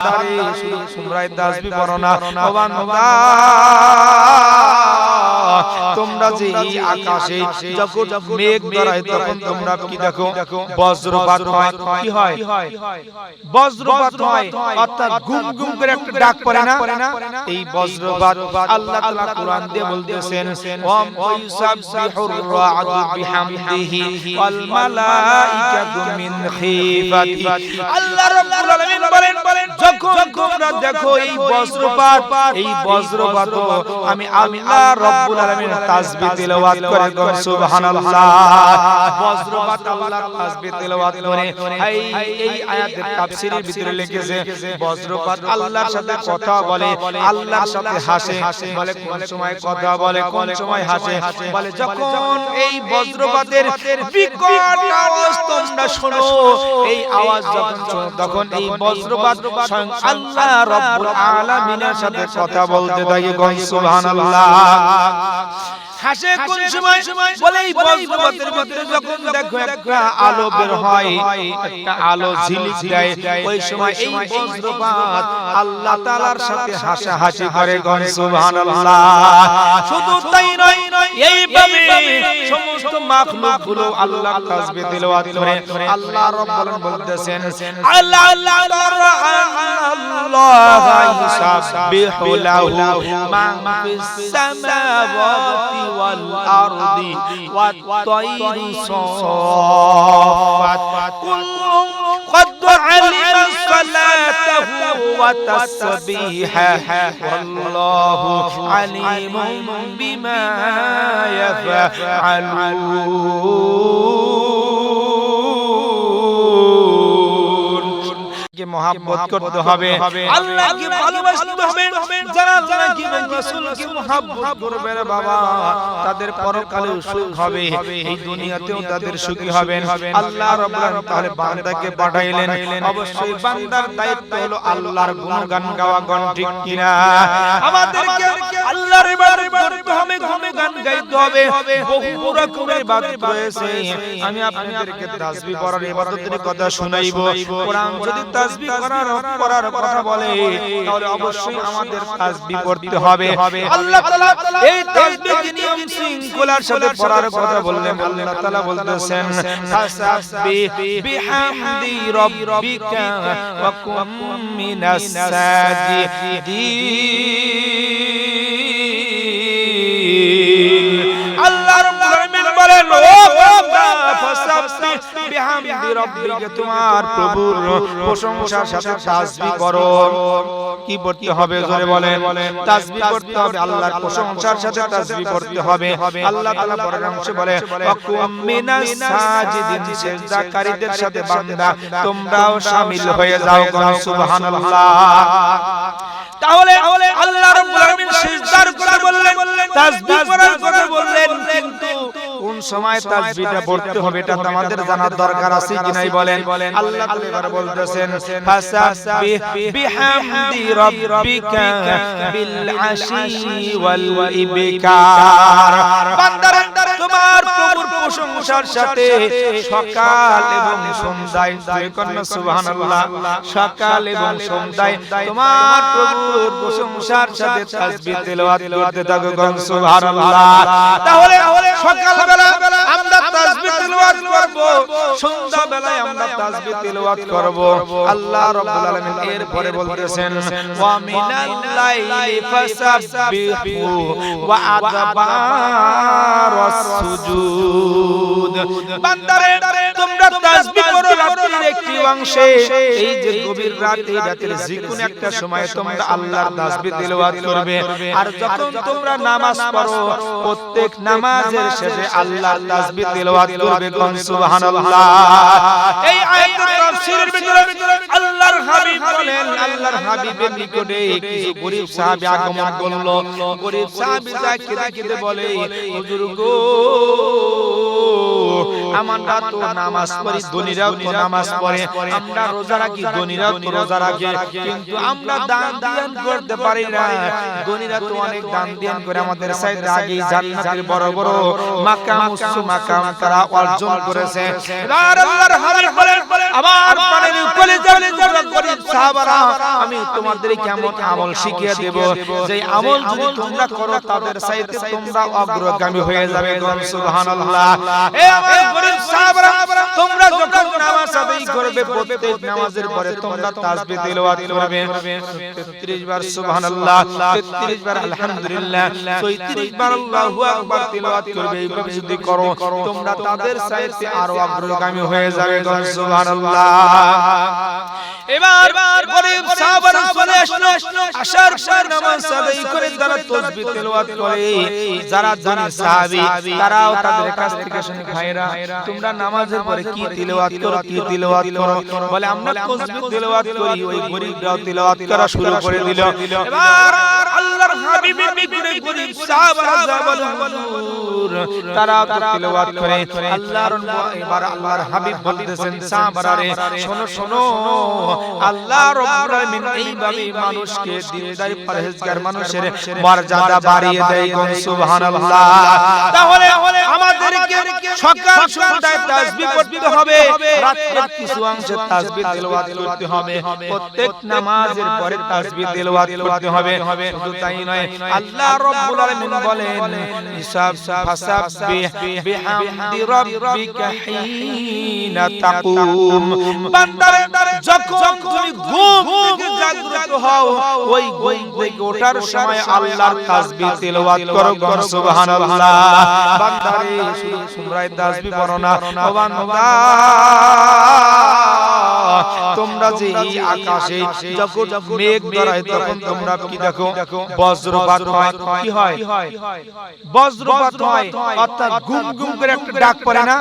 শুধু তোমরাই তাসবিহ পড়ো না ও বান্দা, তোমরা যে এই আকাশে যখন মেঘ ধরায় তখন তোমরা কি দেখো? বজ্রপাত হয়। কি হয়? বজ্রপাত হয়, অর্থাৎ গুম গুম করে একটা ডাক পড়ে না? এই বজ্রপাত আল্লাহ তাআলা কোরআন দিয়ে বলতেছেন, ওয়া ইউসাববিহুর রা'দু বিহামদিহি ওয়াল মালাইকাতু মিন খিফাতি। আল্লাহ রাব্বুল আলামিন বলেন, যখন তোমরা দেখো এই বজ্রপাত, এই বজ্রপাত আমি আল্লাহ রাব্বুল আলামিন তাসবিহ তেলাওয়াত করে কোন সুবহানাল্লাহ। বজ্রপাত আল্লাহর তাসবিহ তেলাওয়াত করে। এই আয়াতের তাফসীরের ভিতরে লিখেছে বজ্রপাত আল্লাহর সাথে কথা বলে, আল্লাহর সাথে হাসে। বলে কোন সময় কথা বলে, কোন সময় হাসে? বলে যখন এই বজ্রপাতের বিকট আওয়াজ তোমরা শোনো, এই আওয়াজ যখন শোনো তখন এই বজ্রপাত স্বয়ং আল্লাহ রাব্বুল আলামিনের সাথে কথা বলতে থাকে কোন সুবহানাল্লাহ। হাসে কোন সময়? বলে এই বজ্রপাতের ভিতরে যখন দেখো একটা আলো বের হয়, একটা আলো ঝিলিক দেয়, ওই সময় এই বজ্রপাত আল্লাহ তাআলার সাথে হাসাহাসি করে কোন সুবহানাল্লাহ। শুধু তাই নয়, এইভাবে সমস্ত মাখলুকগুলো আল্লাহ তাসবিহ তেলাওয়াত করে। আল্লাহ রাব্বুল আলামিন বলতেছেন, আল্লাহ ইউসাববিহু লাহু মান ফিস সামাওয়াতি ওয়াল আরদি ওয়াত তায়রু সাফাত কুল্লুন قد علم صلاته وتسبيحه والله عليم بما يفعلون। মোহাব্বত করতে হবে, আল্লাহকে ভালোবাসতে হবে। যারা আল্লাহকে এবং রাসূলকে মোহাব্বত করবে রে বাবা, তাদের পরকালেও সুখ হবে, এই দুনিয়াতেও তাদের সুখী হবেন। আল্লাহ রাব্বুল আলামিন তাহলে বান্দাকে পাঠাইলেন, অবশ্যই বান্দার দায়িত্ব হলো আল্লাহর গুণগান গাওয়া। গান ঠিক কিনা? আমাদেরকে আল্লাহর ইবাদত করতে হবে, গুণগান গাইতে হবে। বহু রকমের ইবাদত রয়েছে, আমি আপনাদেরকে তাসবিহ পড়ার ইবাদতের কথা শোনাইবো। কোরআন যদি তাসবিহ করার কথা বলে, তাহলে অবশ্যই আমাদের তাসবিহ পড়তে হবে। আল্লাহ তাআলা এই তাসবিহকে নিয়ম শৃঙ্খলার সাথে পড়ার কথা বললেন। আল্লাহ তাআলা বলতেছেন, ফাসাব্বিহ বিহামদি রাব্বিকা ওয়া কুম মিনাস সাজিদিন। আল্লাহ রাব্বুল আলামিন বলেন, ও বান্দা, ফাসাব্বিহ বিহামদি রাব্বিকা, তোমার প্রভুর প্রশংসার সাথে তাসবিহ করো। কি পড়তে হবে? জোরে বলেন। তাসবিহ পড়তে হবে, আল্লাহর প্রশংসার সাথে তাসবিহ পড়তে হবে। আল্লাহ তাআলা পরের অংশে বলে, ওয়াকুম মিনাস সাজিদিন, সিজদাকারীদের সাথে বান্দা তোমরাও শামিল হয়ে যাও। সুবহানাল্লাহ। তাহলে আল্লাহ রাব্বুল আলামিন সিজদার কথা বললেন, তাসবিহ করার কথা বললেন, কিন্তু কোন সময় তাসবিহটা পড়তে হবে এটা আমাদের জানার দরকার আছে কি নাই বলেন? আল্লাহ তাআলা এবার বলতেছেন, ফাসাব্বিহ বিহামদি রাব্বিকা বিল আশি ওয়াল ইবকার। বান্দারা তোমার প্রভুর প্রশংসার সাথে সকাল এবং সন্ধ্যায়, সুবহানাল্লাহ, সকাল এবং সন্ধ্যায় তোমার প্রভুর প্রশংসার সাথে তাসবিহ তেলাওয়াত করতে থাকো। সুবহানাল্লাহ। তাহলে সকালবেলা আমরা তাসবিহ তেলাওয়াত করব, সন্ধ্যাবেলায় আমরা তাসবিহ তেলাওয়াত করব। আল্লাহ রাব্বুল আলামিন এর পরে বলতেছেন, ওয়া মিনাল লাইলি ফাসাব্বিহু ওয়া আদবারাস সুজুদ। বান্দারে তোমরা তাসবিহ করো রাতের একটি অংশে, এই যে গভীর রাত, এই রাতের যে কোনো একটা সময়ে তোমরা আল্লাহর তাসবিহ তেলাওয়াত করবে। আর যখন তোমরা নামাজ পড়ো, প্রত্যেক নামাজের শেষে আল্লাহর তাসবিহ তেলাওয়াত করবে। কোন সুবহানাল্লাহ। এই আয়াতের তাফসীরের ভিতরে আল্লাহর হাবিব বলেন, আল্লাহর হাবিবের নিকটে কিছু গরীব সাহাবী আগমন করলো। গরীব সাহাবী যাকে দেখতে বলে, হুজুর গো, আমরা তো নামাজ পড়ি, ধনীরাও তো নামাজ পড়ে, আমরা রোজা রাখি, ধনীরাও তো রোজা রাখে, কিন্তু আমরা দান ধ্যান করতে পারি না। ধনীরা তো অনেক দান ধ্যান করে আমাদের চাইতে আগে জান্নাতের বড় বড় মাকাম উচ্চ মাকাম তারা অর্জন করেছে। এবার আল্লাহর হাবিব বলেন, আমার প্রাণের কলিজার টুকরা গরীব সাহাবারা, আমি তোমাদের কেমন আমল শিখিয়ে দেব, যে আমল যদি তোমরা করো তাদের চাইতে তোমরা অগ্রগামী হয়ে যাবে। সুবহানাল্লাহ। এ আমার গরীব সাহাবারা, তোমরা যখন নামাজ আদায় করবে, প্রত্যেক নামাজের পরে তোমরা তাসবিহ তিলাওয়াত করবে 33 বার সুবহানাল্লাহ, 33 বার আলহামদুলিল্লাহ, 34 বার আল্লাহু আকবার তিলাওয়াত করবে। এইভাবে যদি করো তোমরা তাদের চাইতে আরো অগ্রগামী হয়ে যাবে। সুবহানাল্লাহ। এবার গরীব সাহাবারা চলে আসলো, আসার পর নামাজ আদায় করে তারা তাসবিহ তিলাওয়াত করে। যারা ধনী সাহাবী তারাও তাদের কাছ থেকে শুনে, ভাইরা তোমরা নামাজের পরে কি তিলাওয়াত করো, কি তিলাওয়াত করো? বলে আমরা তাসবিহ তিলাওয়াত করি। ওই গরীবরাও তিলাওয়াত করা শুরু করে দিল। এবার আল্লাহর হাবিবের বিপরীতে গরীব সাহাবারা বলে, হুজুর তারাও তো তিলাওয়াত করে আল্লাহর। এবার আল্লাহর হাবিব বলতেছেন, সাহাবারা রে শোনো শোনো, আল্লাহ রাব্বুল আলামিন এইভাবে মানুষকে দিনদার পরহেজগার মানুষের মর্যাদা বাড়িয়ে দেয়। সুবহানাল্লাহ। তাহলে আমাদেরকে সকাল সন্ধ্যায় তাসবিহ পড়তে হবে, রাতের কিছু অংশে তাসবিহ তিলাওয়াত করতে হবে, প্রত্যেক নামাজের পরে তাসবিহ তিলাওয়াত করতে হবে। শুধু তাই নয়, আল্লাহ রাব্বুল আলামিন বলেন, ফাসাব্বিহ বিহামদি রাব্বিকা হিনা তাকুম। বান্দারে যখন তুমি ঘুম থেকে জাগ্রত হও, ওই ঘুম থেকে ওঠার সময় আল্লাহর তাসবিহ তিলাওয়াত করো। সুবহানাল্লাহ। বান্দারে শুধু তোমরা তাসবিহ পড়ো না, ও বান্দা তোমরা যে এই আকাশে যখন মেঘ ধরায় তখন তোমরা কি দেখো? বজ্রপাত হয়। কি হয়? বজ্রপাত হয়, অর্থাৎ গুম গুম করে একটা ডাক পড়ে না?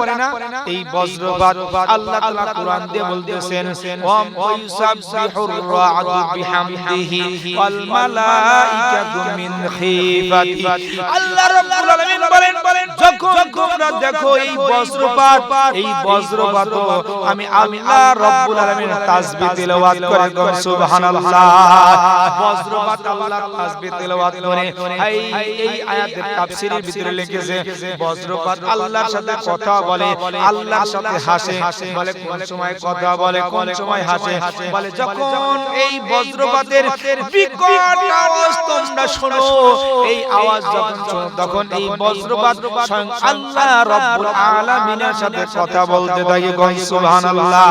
এই বজ্রপাত আল্লাহ তাআলা কোরআন দিয়ে বলতেছেন, ওয়াম ইউসাববিহুর রা'দু বিহামদিহি ওয়াল মালাইকাতু মিন খিফাতি। আল্লাহ রাব্বুল আলামিন বলেন, যখন তোমরা দেখো এই বজ্রপাত, এই বজ্রপাত আমি আল্লাহ রাব্বুল আলামিন তাসবিহ তিলাওয়াত করে। সুবহানাল্লাহ। বজ্রপাত আল্লাহর তাসবিহ তিলাওয়াত করে। এই আয়াতের তাফসীরের ভিতরে লিখেছে, বজ্রপাত আল্লাহর সাথে কথা বলে, আল্লাহর সাথে হাসে। বলে কোন সময় কথা বলে, কোন সময় হাসে? বলে যখন এই বজ্রপাতের বিকট আওয়াজ তোমরা শোনো, এই আওয়াজ যখন শোনো তখন এই বজ্রপাত স্বয়ং আল্লাহ রাব্বুল আলামিনের সাথে কথা বলতে থাকে। সুবহানাল্লাহ।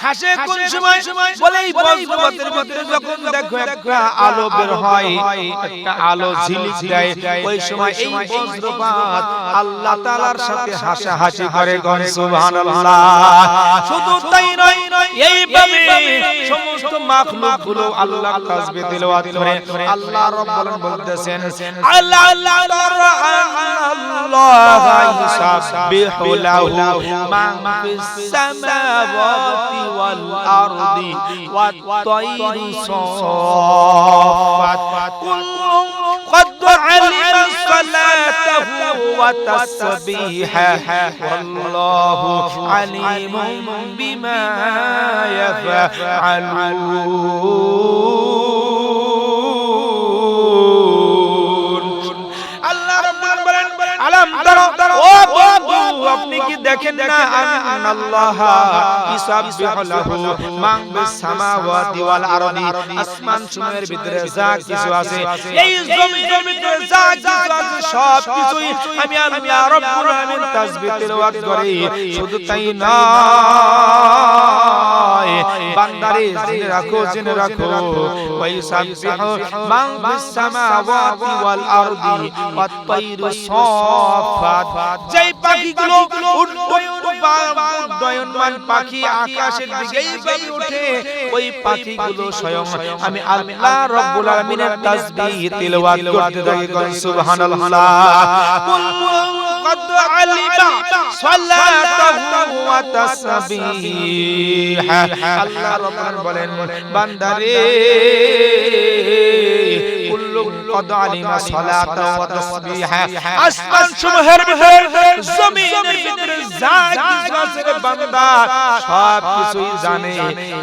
হাসে কোন সময়? বলে এই বজ্রপাতের ভিতরে যখন দেখো একটা আলো বের হয়, একটা আলো ঝিলিক দেয়, ওই সময় এই বজ্রপাত আল্লাহ তাআলার সাথে হাসাহাসি করে। সুবহানাল্লাহ। শুধু তাই নয়, এইভাবে সমস্ত মাখলুকগুলো আল্লাহ তাসবিহ তিলাওয়াত করে। আল্লাহ রাব্বুল আলামিন বলতেছেন, আল্লাহ ইউসাববিহু লাহু মান ফিস সামাওয়াতি ওয়াল আরদি ওয়াত তায়রু সাফাত কুল্লুন قد علم صلاته وتسبيحه والله عليم بما يفعلون। আল্লাহ রাব্বুল বলেন, আলাম তারা ও বন্ধু, আপনি কি দেখেন না? আল্লাহ ইসাববিহু লাহু মান ফিস সামাওয়াতি ওয়াল আরদি, আসমান সমূহের ভিতরে যা কিছু আছে, এই জমিনের ভিতরে যা কিছু আছে, সব কিছুই আমি আল্লাহ রাব্বুল আলামিন তাসবিহ তিলাওয়াত করি। শুধু তাই নয়, বান্দারে জেনে রাখো, জেনে রাখো, ওয়াইসাববিহু মান ফিস সামাওয়াতি ওয়াল আরদি ওয়াত তায়রু সাফাত। যেই পাখিগুলো উড্ডয়নমান পাখি আকাশের দিকে এইভাবে ওঠে, ওই পাখিগুলো স্বয়ং আমি আল্লাহ রাব্বুল আলামিনের তাসবিহ তিলাওয়াত করতে থাকি। সুবহানাল্লাহ। কুল্লুন قد علم صلاته وتسبيحه। আল্লাহ রাব্বুল বলেন, বান্দারে কুল্লু কদ আলিমা সালাতা ওয়া তাসবিহা আসমান সমূহের ভিতরে জমিনের ভিতরে যা কিছু আছে রে বান্দা সব কিছুই জানে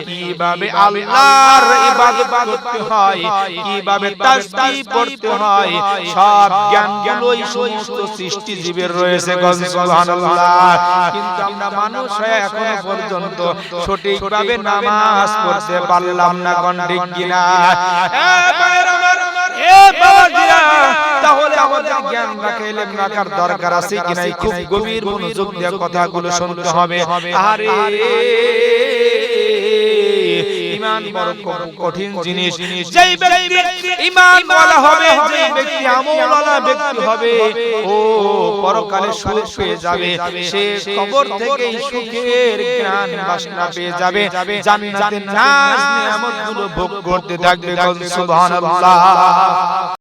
কিভাবে আল্লাহর ইবাদত করতে হয় কিভাবে তাসবিহ পড়তে হয় সব জ্ঞানগুলোই সমস্ত সৃষ্টি জীবের রয়েছে সুবহানাল্লাহ কিন্তু আমরা মানুষ হয়ে এখনো পর্যন্ত সঠিকভাবে নামাজ পড়তে পারলাম না কোন ঠিক কিনা তাহলে আমাদের জ্ঞান রাখা ইলম রাখার দরকার আছে কিনা খুব গভীর মনোযোগ দিয়ে কথাগুলো শুনতে হবে আরে ঈমান বড় কঠিন জিনিস যেই ব্যক্তি ঈমানওয়ালা হবে যেই ব্যক্তি আমলওয়ালা ব্যক্তি হবে ও পরকালে সুখ পেয়ে যাবে সে কবর থেকেই সুখের জ্ঞান বাসনা পেয়ে যাবে জান্নাতের নাজ নিয়ামতগুলো ভোগ করতে থাকবে সুবহানাল্লাহ।